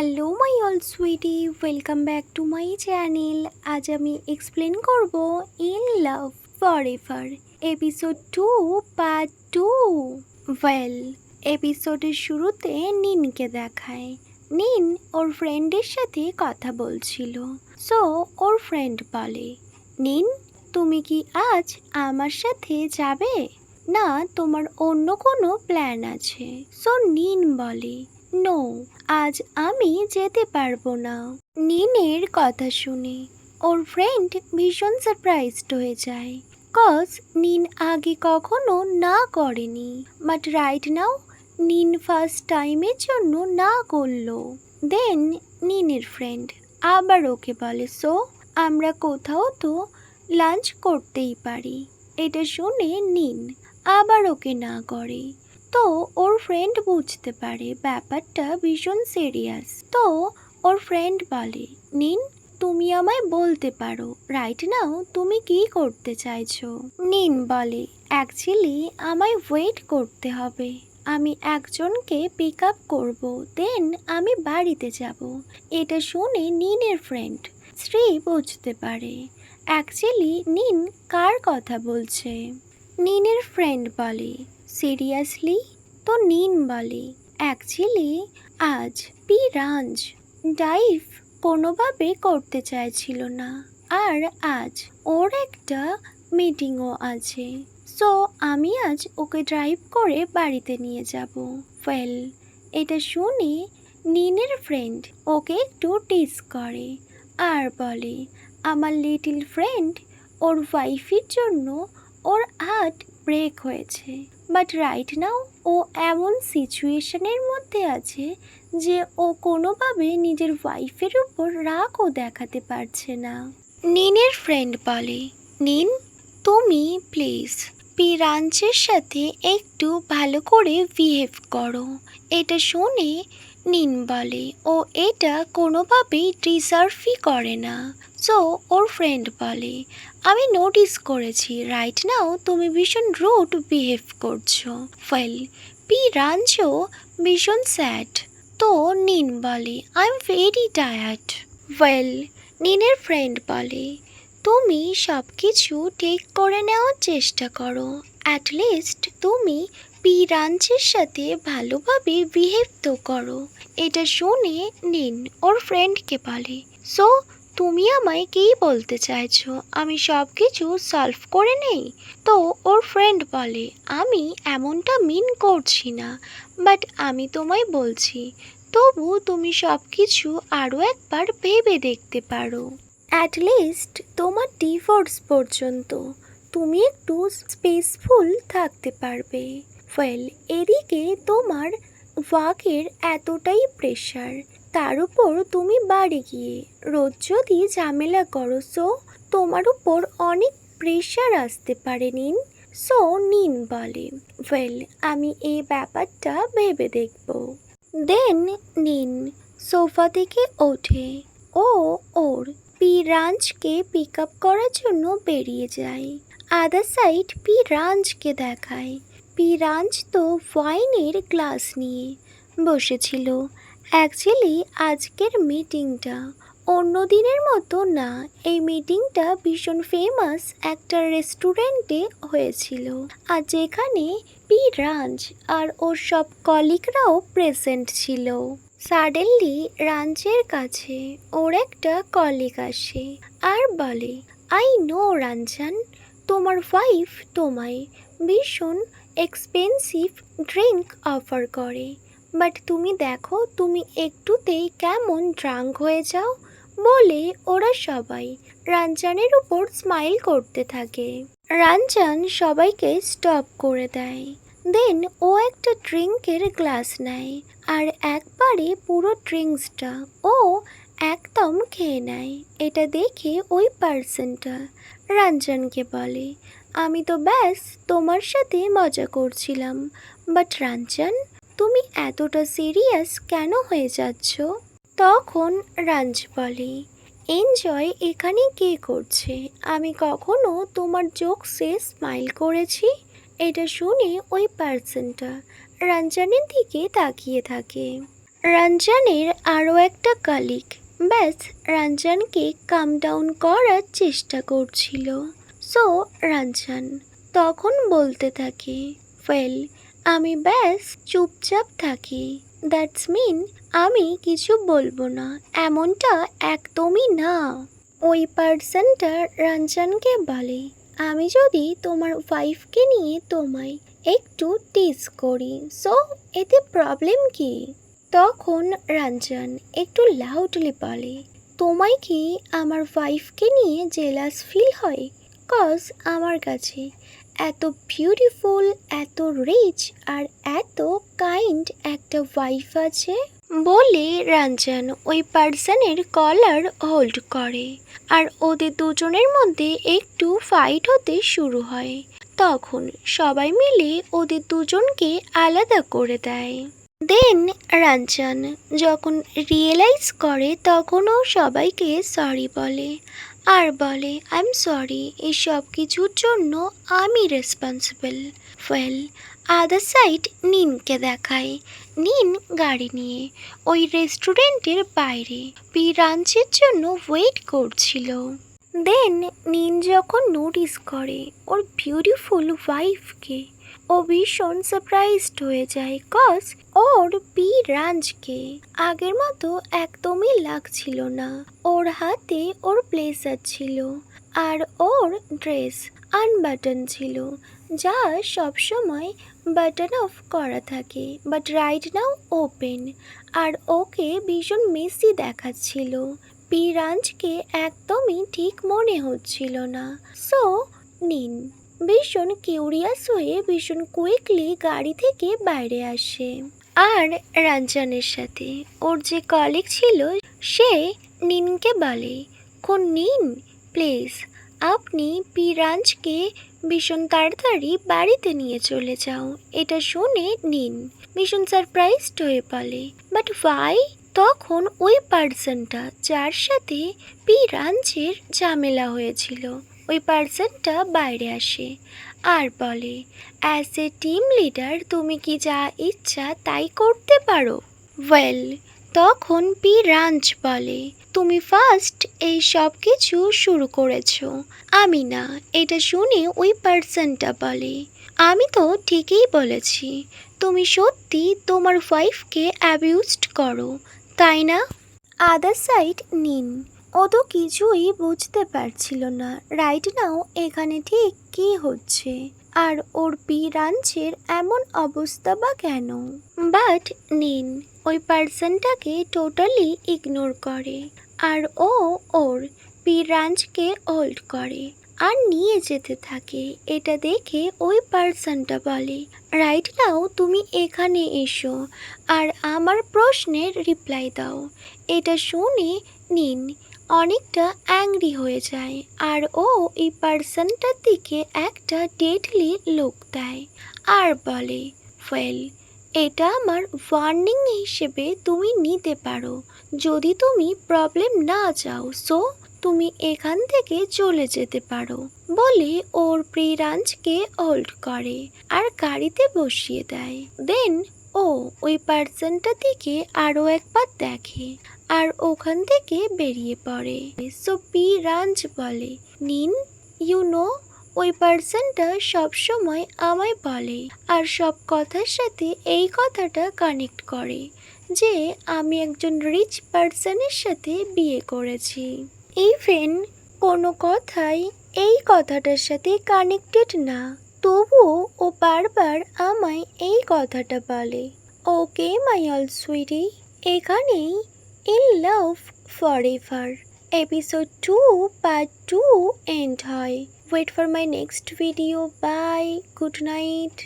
Hello my all sweetie, welcome back to my channel. আজ আমি explain করব in love forever episode 2 part 2। Well, এপিসোডের শুরুতে নিনকে দেখায়। নিন ওর ফ্রেন্ডের সাথে কথা বলছিল। সো ওর ফ্রেন্ড বলে, নিন তুমি কি আজ আমার সাথে যাবে, না তোমার অন্য কোনো প্ল্যান আছে? সো নিন বলে, নো, আজ আমি যেতে পারবো না। নিনের কথা শুনে ওর ফ্রেন্ড ভীষণ সারপ্রাইজড হয়ে যায়, কজ নিন আগে কখনো না করেনি, বাট রাইট নাও নিন ফার্স্ট টাইমের জন্য না করলো। দেন নিনের ফ্রেন্ড আবার ওকে বলে, সো আমরা কোথাও তো লাঞ্চ করতেই পারি। এটা শুনে নিন আবার ওকে না করে। তো ওর ফ্রেন্ড বুঝতে পারে ব্যাপারটা ভীষণ সিরিয়াস। তো ওর ফ্রেন্ড বলে, নিন তুমি আমায় বলতে পারো রাইট নাও তুমি কি করতে চাইছো? নিন বলে, অ্যাকচুয়ালি আমায় ওয়েট করতে হবে, আমি একজনকে পিক আপ করবো, দেন আমি বাড়িতে যাব। এটা শুনে নিনের ফ্রেন্ড শ্রী বুঝতে পারে অ্যাকচুয়ালি নিন কার কথা বলছে। নিনের ফ্রেন্ড বলে, সিরিয়াসলি? তো নিন বলে, অ্যাকচুয়ালি আজ পিরাঞ্জ ডাইভ কোনোভাবে করতে চাইছিল না, আর আজ ওর একটা মিটিংও আছে। সো আমি আজ ওকে ড্রাইভ করে বাড়িতে নিয়ে যাব। ওয়েল, এটা শুনে নিনের ফ্রেন্ড ওকে একটু টিজ করে আর বলে, আমার লিটল ফ্রেন্ড ওর ওয়াইফের জন্য ওর হার্ট ব্রেক হয়েছে, বাট রাইট নাও ও এমন সিচুয়েশনের মধ্যে আছে যে ও কোনোভাবে নিজের ওয়াইফের উপর রাগও দেখাতে পারছে না। নিনের ফ্রেন্ড বলে, নিন তুমি প্লিজ পিরাঞ্চের সাথে একটু ভালো করে বিহেভ করো। এটা শুনে নিন বলে, ও এটা কোনোভাবেই ডিজার্ভই করে না। সো ওর ফ্রেন্ড বলে, আমি নোটিস করেছি রাইট নাও তুমি ভীষণ রুড বিহেভ করছো। ওয়েল, পিরাঞ্চও ভীষণ স্যাড। তো নিন বলে, I am very tired. Well, নিনের ফ্রেন্ড বলে, তুমি সব কিছু ঠিক করে নেওয়ার চেষ্টা করো, অ্যাটলিস্ট তুমি পিরাঞ্চের সাথে ভালোভাবে বিহেভ তো করো। এটা শুনে নিন ওর ফ্রেন্ডকে বলে, সো তুমি আমায় কী বলতে চাইছো, আমি সব কিছু সলভ করে নেই? তো ওর ফ্রেন্ড বলে, আমি এমনটা মিন করছি না, বাট আমি তোমায় বলছি তবু তুমি সব কিছু আরও একবার ভেবে দেখতে পারো। অ্যাটলিস্ট তোমার ডিভোর্স পর্যন্ত তুমি একটু স্পেসফুল থাকতে পারবে। ওয়েল, এদিকে তোমার ওয়ার্কের এতটাই প্রেশার, তার উপর তুমি বাড়ি গিয়ে রোজ যদি ঝামেলা করো, সো তোমার উপর অনেক প্রেশার আসতে পারে নিন। সো নিন বলে, ওয়েল আমি এই ব্যাপারটা ভেবে দেখব। দেন নিন সোফা থেকে ওঠে ও ওর পিরাঞ্জকে পিক আপ করার জন্য বেরিয়ে যায়। আদার সাইড পিরাঞ্জকে দেখায়। পিরাঞ্জ তো ওয়াইনের গ্লাস নিয়ে বসেছিল। অ্যাকচুয়ালি আজকের মিটিংটা অন্য দিনের মতো না, এই মিটিংটা ভীষণ ফেমাস একটা রেস্টুরেন্টে হয়েছিল, আর যেখানে পিরাঞ্জ আর ওর সব কলিগরাও প্রেজেন্ট ছিল। সাডেনলি রাঞ্জের কাছে ওর একটা কলিগ আসে আর বলে, আই নো রাঞ্জান, তোমার ওয়াইফ তোমায় ভীষণ এক্সপেন্সিভ ড্রিঙ্ক অফার করে, বাট তুমি দেখো তুমি একটুতেই কেমন ড্রাঙ্ক হয়ে যাও। বলে ওরা সবাই রাঞ্জানের উপর স্মাইল করতে থাকে। রাঞ্জান সবাইকে স্টপ করে দেয়। দেন ও একটা ড্রিঙ্কের গ্লাস নেয় আর একবারে পুরো ড্রিঙ্কসটা ও একদম খেয়ে নেয়। এটা দেখে ওই পার্সনটা রাঞ্জানকে বলে, আমি তো ব্যাস তোমার সাথে মজা করছিলাম, বাট রাঞ্জান তুমি এতটা সিরিয়াস কেন হয়ে যাচ্ছ? তখন রাঞ্জ বলে, এনজয় এখানে কে করছে, আমি কখনো তোমার জোকসে স্মাইল করেছি? এটা শুনে ওই পার্সনটা রাঞ্জানের দিকে তাকিয়ে থাকে। রঞ্জনের আরও একটা কলিগ ব্যাস রঞ্জনকে কাম ডাউন করার চেষ্টা করছিল। সো রঞ্জন তখন বলতে থাকে, ওয়েল আমি ব্যাস চুপচাপ থাকি, দ্যাটস মিন আমি কিছু বলবো না, এমনটা একদমই না। ওই পার্সনটা রঞ্জনকে বলে, আমি যদি তোমার ওয়াইফকে নিয়ে তোমায় একটু টিজ করি, সো এতে প্রবলেম কি? তখন রঞ্জন একটু লাউডলি বলে, তোমায় কি আমার ওয়াইফকে নিয়ে জেলাস ফিল হয়? কজ আমার কাছে এত বিউটিফুল, এত রিচ আর এত কাইন্ড একটা ওয়াইফ আছে। বলে রঞ্জন ওই পার্সনের কলার হোল্ড করে আর ওদের দুজনের মধ্যে একটু ফাইট হতে শুরু হয়। তখন সবাই মিলে ওদের দুজনকে আলাদা করে দেয়। দেন রঞ্জন যখন রিয়েলাইজ করে তখন ও সবাইকে সরি বলে আর বলে, আই এম সরি, এই সব কিছুর জন্য আমি রেসপন্সিবল। ওয়েল আদার সাইড নিনকে দেখায়। নিন গাড়ি নিয়ে ওই রেস্টুরেন্টের বাইরে রাঞ্চের জন্য ওয়েট করছিল। দেন নিন যখন নোটিস করে ওর বিউটিফুল ওয়াইফকে, ও ভীষণ সারপ্রাইজড হয়ে যায়, কজ ওর রাঞ্চকে আগের মতো একদমই লাগছিল না। ওর হাতে ওর ব্লেজার ছিল আর ওর ড্রেস আনবাটন ছিল, যা সবসময় বাটন অফ করা থাকে, বাট রাইট নাও ওপেন, আর ওকে ভীষণ মেসি দেখাচ্ছিল। রাঞ্চকে একদমই ঠিক মনে হচ্ছিল না। সো নিন ভীষণ কিউরিয়াস হয়ে ভীষণ কুইকলি গাড়ি থেকে বাইরে আসে আর রঞ্জনের সাথে ওর যে কলিগ ছিল সে নিনকে বলে, কোন নিন প্লিজ আপনি রাঞ্চকে ভীষণ তাড়াতাড়ি বাড়িতে নিয়ে চলে যাও। এটা শুনে নিন ভীষণ সারপ্রাইজড হয়ে বলে, বাট ওয়াই? তখন ওই পার্সনটা যার সাথে রাঞ্চের ঝামেলা হয়েছিল ওই পার্সনটা বাইরে আসে আর বলে, অ্যাজ এ টিম লিডার তুমি কি যা ইচ্ছা তাই করতে পারো? ওয়েল তখন রাঞ্চ বলে, তুমি ফার্স্ট এই সব কিছু শুরু করেছো, আমি না। এটা শুনে ওই পার্সনটা বলে, আমি তো ঠিকই বলেছি, তুমি সত্যি তোমার ওয়াইফকে অ্যাবিউজড করো তাই না? আদার সাইড নিন ও তো কিছুই বুঝতে পারছিল না রাইট নাও এখানে ঠিক কী হচ্ছে আর ওর রাঞ্চের এমন অবস্থা বা কেন। বাট নিন ওই পার্সনটাকে টোটালি ইগনোর করে আর ও ওর রাঞ্চকে হোল্ড করে আর নিয়ে যেতে থাকে। এটা দেখে ওই পার্সনটা বলে, রাইট নাও তুমি এখানে এসো আর আমার প্রশ্নের রিপ্লাই দাও। এটা শুনে নিন অনেকটা অ্যাংরি হয়ে যায় আর ও এই পার্সনটার দিকে একটা ডেডলি লুক দেয় আর বলে, ওয়েল এটা আমার ওয়ার্নিং হিসেবে তুমি নিতে পারো, যদি তুমি প্রবলেম না চাও সো তুমি এখান থেকে চলে যেতে পারো। বলে ওর রাঞ্চকে হোল্ড করে আর গাড়িতে বসিয়ে দেয়। দেন ও ওই পার্সনটার দিকে আরও একবার দেখে আর ওখান থেকে বেরিয়ে পড়ে। সো রাঞ্চ বলে, নিন ইউ নো ওই পার্সনটা সবসময় আমায় বলে আর সব কথার সাথে এই কথাটা কানেক্ট করে যে আমি একজন রিচ পার্সনের সাথে বিয়ে করেছি। ইভেন কোনো কথাই এই কথাটার সাথে কানেক্টেড না, তবুও ও বারবার আমায় এই কথাটা বলে। ওকে মাই অল সুইটি, এখানেই in love forever episode 2 part 2 end হয়। Wait for my next video. Bye, good night.